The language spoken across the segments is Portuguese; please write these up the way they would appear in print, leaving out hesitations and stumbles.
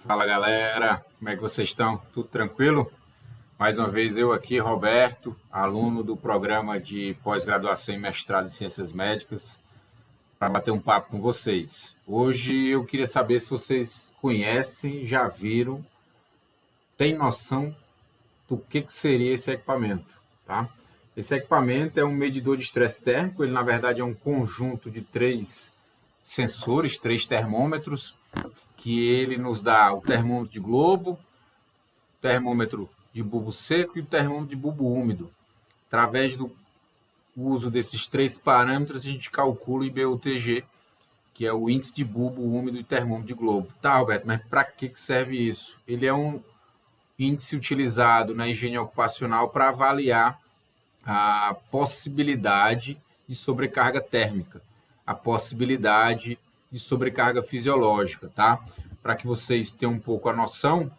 Fala galera, como é que vocês estão? Tudo tranquilo? Mais uma vez eu aqui, Roberto, aluno do programa de pós-graduação e mestrado em Ciências Médicas, para bater um papo com vocês. Hoje eu queria saber se vocês conhecem, já viram, têm noção do que seria esse equipamento, tá? Esse equipamento é um medidor de estresse térmico, ele na verdade é um conjunto de 3 sensores, 3 termômetros, que ele nos dá o termômetro de globo, o termômetro de bulbo seco e o termômetro de bulbo úmido. Através do uso desses 3 parâmetros, a gente calcula o IBU-TG, que é o índice de bulbo úmido e termômetro de globo. Tá, Roberto, mas para que serve isso? Ele é um índice utilizado na higiene ocupacional para avaliar a possibilidade de sobrecarga térmica, a possibilidade de sobrecarga fisiológica, tá? Para que vocês tenham um pouco a noção,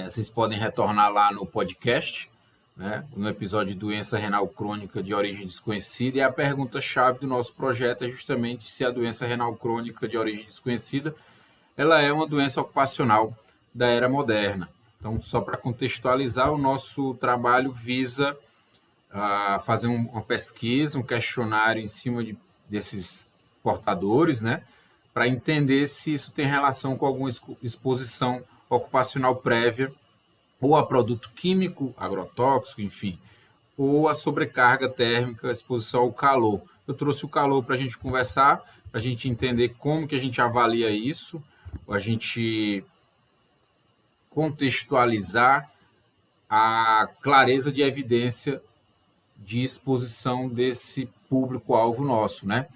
vocês podem retornar lá no podcast, né, no episódio de doença renal crônica de origem desconhecida, e a pergunta-chave do nosso projeto é justamente se a doença renal crônica de origem desconhecida ela é uma doença ocupacional da era moderna. Então, só para contextualizar, o nosso trabalho visa fazer uma pesquisa, um questionário em cima desses portadores, né, para entender se isso tem relação com alguma exposição ocupacional prévia, ou a produto químico, agrotóxico, enfim, ou a sobrecarga térmica, a exposição ao calor. Eu trouxe o calor para a gente conversar, para a gente entender como que a gente avalia isso, a gente contextualizar a clareza de evidência de exposição desse público-alvo nosso, né?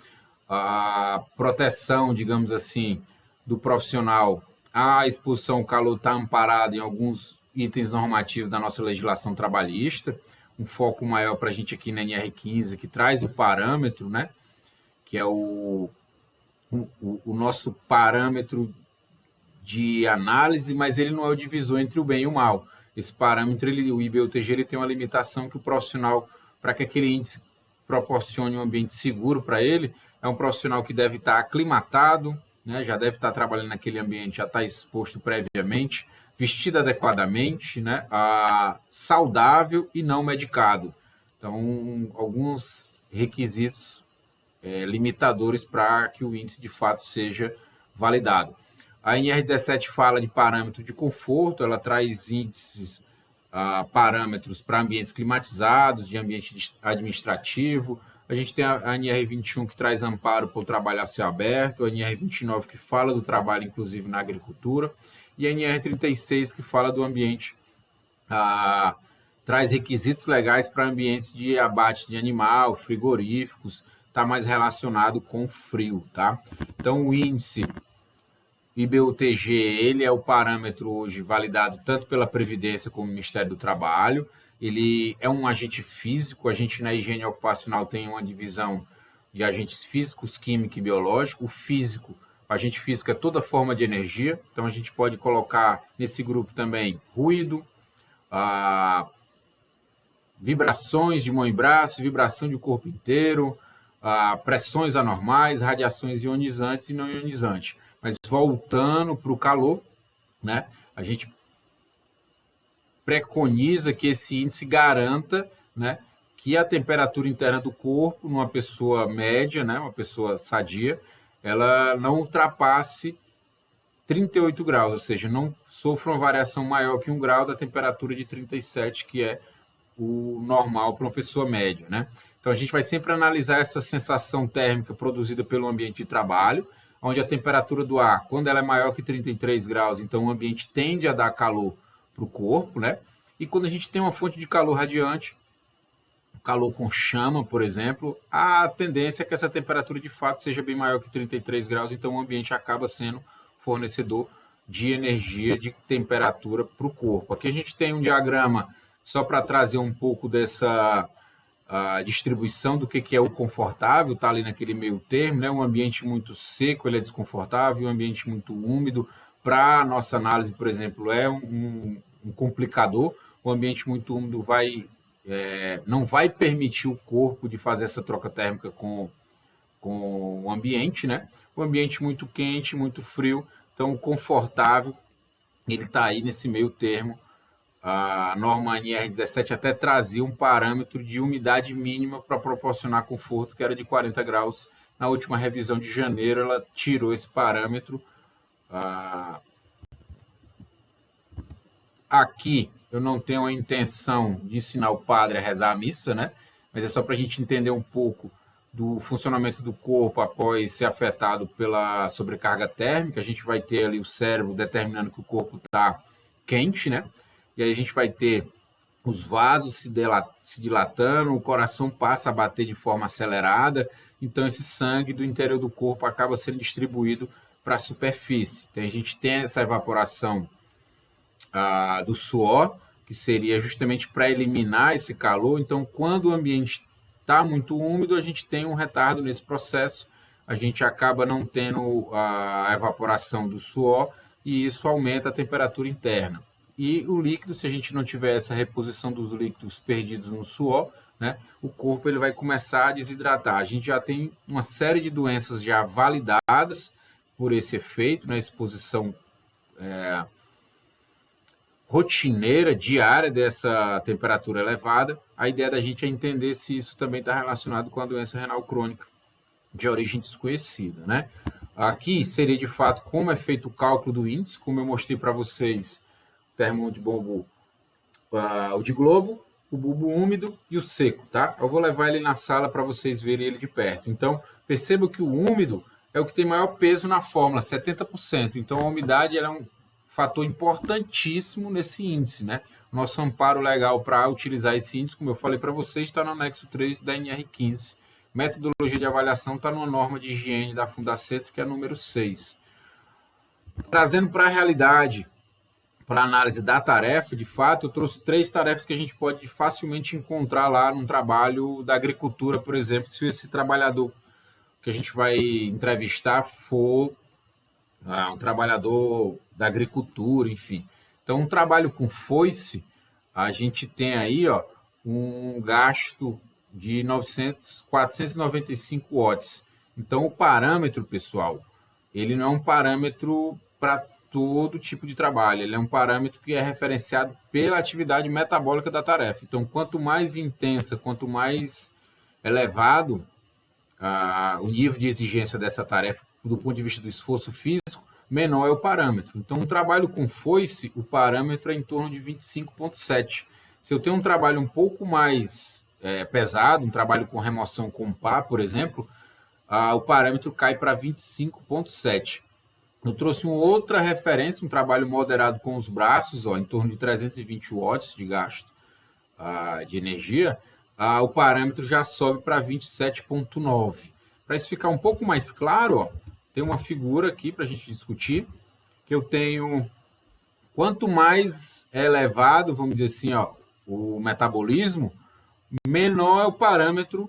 A proteção, digamos assim, do profissional à exposição ao calor está amparada em alguns itens normativos da nossa legislação trabalhista, um foco maior para a gente aqui na NR15, que traz o parâmetro, né? Que é o nosso parâmetro de análise, mas ele não é o divisor entre o bem e o mal. Esse parâmetro, o IBU-TG, ele tem uma limitação que o profissional, para que aquele índice proporcione um ambiente seguro para ele, é um profissional que deve estar aclimatado, né, já deve estar trabalhando naquele ambiente, já está exposto previamente, vestido adequadamente, né, saudável e não medicado. Então, alguns requisitos limitadores para que o índice de fato seja validado. A NR17 fala de parâmetro de conforto, ela traz índices, parâmetros para ambientes climatizados, de ambiente administrativo. A gente tem a NR21 que traz amparo para o trabalho a céu aberto, a NR29 que fala do trabalho inclusive na agricultura, e a NR36 que fala do ambiente, traz requisitos legais para ambientes de abate de animal, frigoríficos, está mais relacionado com frio, tá? Então, o índice IBU-TG, ele é o parâmetro hoje validado tanto pela Previdência como o Ministério do Trabalho. Ele é um agente físico, a gente na higiene ocupacional tem uma divisão de agentes físicos, químico e biológico. O físico, o agente físico é toda forma de energia, então a gente pode colocar nesse grupo também ruído, vibrações de mão e braço, vibração de corpo inteiro, pressões anormais, radiações ionizantes e não ionizantes. Mas voltando para o calor, né, a gente preconiza que esse índice garanta, né, que a temperatura interna do corpo, numa pessoa média, né, uma pessoa sadia, ela não ultrapasse 38 graus, ou seja, não sofra uma variação maior que 1 grau da temperatura de 37, que é o normal para uma pessoa média, né? Então, a gente vai sempre analisar essa sensação térmica produzida pelo ambiente de trabalho, onde a temperatura do ar, quando ela é maior que 33 graus, então o ambiente tende a dar calor para o corpo, né? E quando a gente tem uma fonte de calor radiante, calor com chama, por exemplo, a tendência é que essa temperatura de fato seja bem maior que 33 graus, então o ambiente acaba sendo fornecedor de energia, de temperatura para o corpo. Aqui a gente tem um diagrama só para trazer um pouco dessa distribuição do que é o confortável, está ali naquele meio termo, né? Um ambiente muito seco, ele é desconfortável, um ambiente muito úmido, para a nossa análise, por exemplo, é um complicador. O ambiente muito úmido não vai permitir o corpo de fazer essa troca térmica com o ambiente, né? O ambiente muito quente, muito frio, então confortável ele está aí nesse meio termo. A norma NR17 até trazia um parâmetro de umidade mínima para proporcionar conforto, que era de 40 graus. Na última revisão de janeiro, ela tirou esse parâmetro. Aqui eu não tenho a intenção de ensinar o padre a rezar a missa, né? Mas é só para a gente entender um pouco do funcionamento do corpo após ser afetado pela sobrecarga térmica. A gente vai ter ali o cérebro determinando que o corpo está quente, né? E aí a gente vai ter os vasos se dilatando, o coração passa a bater de forma acelerada, então esse sangue do interior do corpo acaba sendo distribuído para a superfície. Então a gente tem essa evaporação do suor, que seria justamente para eliminar esse calor. Então, quando o ambiente está muito úmido, a gente tem um retardo nesse processo, a gente acaba não tendo a evaporação do suor e isso aumenta a temperatura interna. E o líquido, se a gente não tiver essa reposição dos líquidos perdidos no suor, né, o corpo ele vai começar a desidratar. A gente já tem uma série de doenças já validadas por esse efeito, na exposição rotineira, diária dessa temperatura elevada. A ideia da gente é entender se isso também está relacionado com a doença renal crônica de origem desconhecida, né? Aqui seria de fato como é feito o cálculo do índice, como eu mostrei para vocês, o termo de bulbo, o de globo, o bulbo úmido e o seco, tá? Eu vou levar ele na sala para vocês verem ele de perto. Então, perceba que o úmido é o que tem maior peso na fórmula, 70%. Então, a umidade ela é um fator importantíssimo nesse índice, né? Nosso amparo legal para utilizar esse índice, como eu falei para vocês, está no anexo 3 da NR15. Metodologia de avaliação está numa norma de higiene da Fundacentro, que é número 6. Trazendo para a realidade, para a análise da tarefa, de fato, eu trouxe 3 tarefas que a gente pode facilmente encontrar lá num trabalho da agricultura, por exemplo, se esse trabalhador que a gente vai entrevistar for um trabalhador da agricultura, enfim. Então, um trabalho com foice, a gente tem aí um gasto de 495 watts. Então, o parâmetro, pessoal, ele não é um parâmetro para todo tipo de trabalho, ele é um parâmetro que é referenciado pela atividade metabólica da tarefa. Então, quanto mais intensa, quanto mais elevado o nível de exigência dessa tarefa do ponto de vista do esforço físico, menor é o parâmetro. Então, um trabalho com foice, o parâmetro é em torno de 25,7. Se eu tenho um trabalho um pouco mais pesado, um trabalho com remoção com pá, por exemplo, o parâmetro cai para 25,7. Eu trouxe uma outra referência, um trabalho moderado com os braços, em torno de 320 watts de gasto de energia, o parâmetro já sobe para 27,9. Para isso ficar um pouco mais claro, tem uma figura aqui para a gente discutir, que eu tenho, quanto mais elevado, vamos dizer assim, o metabolismo, menor é o parâmetro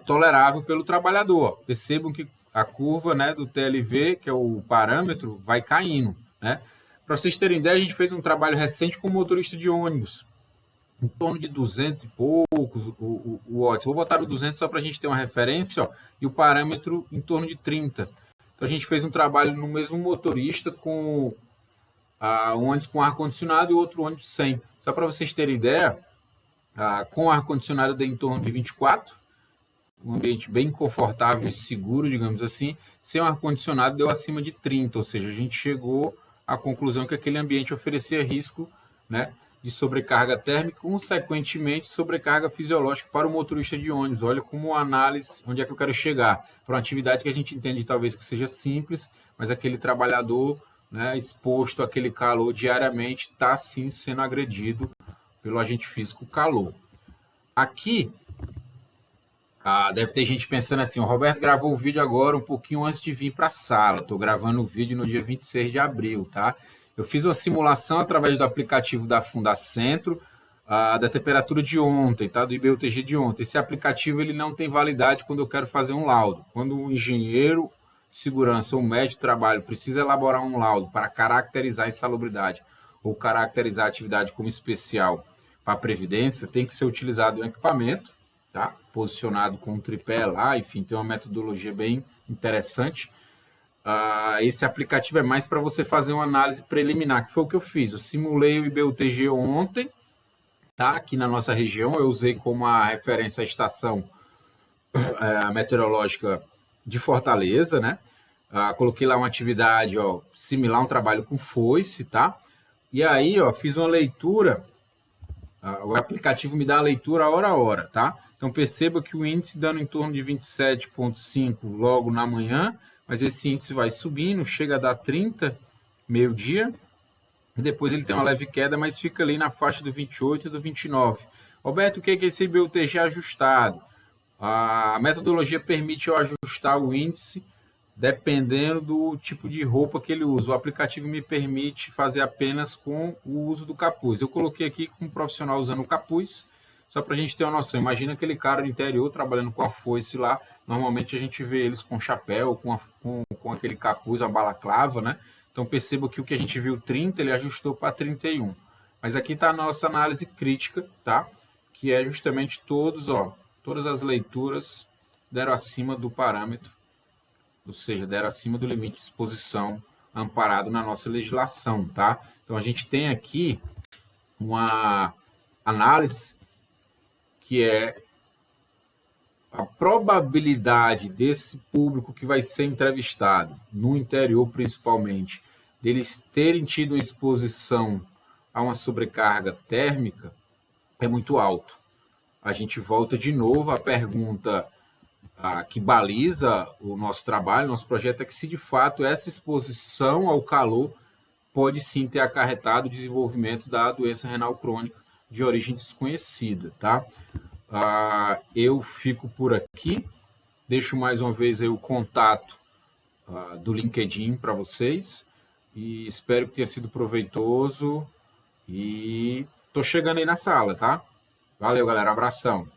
tolerável pelo trabalhador. Percebam que a curva, né, do TLV, que é o parâmetro, vai caindo, né? Para vocês terem ideia, a gente fez um trabalho recente com motorista de ônibus, em torno de 200 e poucos o watts. Vou botar o 200 só para a gente ter uma referência, e o parâmetro em torno de 30. Então, a gente fez um trabalho no mesmo motorista com um ônibus com ar-condicionado e outro ônibus sem. Só para vocês terem ideia, com ar-condicionado deu em torno de 24, um ambiente bem confortável e seguro, digamos assim. Sem o ar-condicionado deu acima de 30, ou seja, a gente chegou à conclusão que aquele ambiente oferecia risco, né, de sobrecarga térmica, consequentemente sobrecarga fisiológica para o motorista de ônibus. Olha como análise, onde é que eu quero chegar. Para uma atividade que a gente entende talvez que seja simples, mas aquele trabalhador, né, exposto àquele calor diariamente está sim sendo agredido pelo agente físico calor. Aqui, deve ter gente pensando assim, o Roberto gravou o vídeo agora um pouquinho antes de vir para a sala. Estou gravando o vídeo no dia 26 de abril, tá? Eu fiz uma simulação através do aplicativo da Fundacentro, da temperatura de ontem, tá? Do IBUTG de ontem. Esse aplicativo ele não tem validade quando eu quero fazer um laudo. Quando o engenheiro de segurança ou médico de trabalho precisa elaborar um laudo para caracterizar a insalubridade ou caracterizar a atividade como especial para a Previdência, tem que ser utilizado um equipamento, tá? Posicionado com um tripé lá, enfim, tem uma metodologia bem interessante. esse aplicativo é mais para você fazer uma análise preliminar, que foi o que eu fiz. Eu simulei o IBUTG ontem, tá? Aqui na nossa região, eu usei como a referência a estação meteorológica de Fortaleza, né? Coloquei lá uma atividade, ó, similar a um trabalho com foice, tá? E aí, ó, fiz uma leitura, o aplicativo me dá a leitura hora a hora, tá? Então perceba que o índice dando em torno de 27,5 logo na manhã, mas esse índice vai subindo, chega a dar 30, meio-dia, e depois ele tem uma leve queda, mas fica ali na faixa do 28 e do 29. Roberto, o que é esse IBUTG ajustado? A metodologia permite eu ajustar o índice dependendo do tipo de roupa que ele usa. O aplicativo me permite fazer apenas com o uso do capuz. Eu coloquei aqui com um profissional usando o capuz, só para a gente ter uma noção. Imagina aquele cara do interior trabalhando com a foice lá. Normalmente a gente vê eles com chapéu, com aquele capuz, a balaclava, né? Então perceba que o que a gente viu 30, ele ajustou para 31. Mas aqui está a nossa análise crítica, tá? Que é justamente todas as leituras deram acima do parâmetro, ou seja, deram acima do limite de exposição amparado na nossa legislação, tá? Então a gente tem aqui uma análise que é a probabilidade desse público que vai ser entrevistado, no interior principalmente, deles terem tido exposição a uma sobrecarga térmica, é muito alto. A gente volta de novo à pergunta que baliza o nosso trabalho, nosso projeto, é que se de fato essa exposição ao calor pode sim ter acarretado o desenvolvimento da doença renal crônica de origem desconhecida, tá? Eu fico por aqui, deixo mais uma vez aí o contato do LinkedIn para vocês e espero que tenha sido proveitoso e tô chegando aí na sala, tá? Valeu, galera, abração.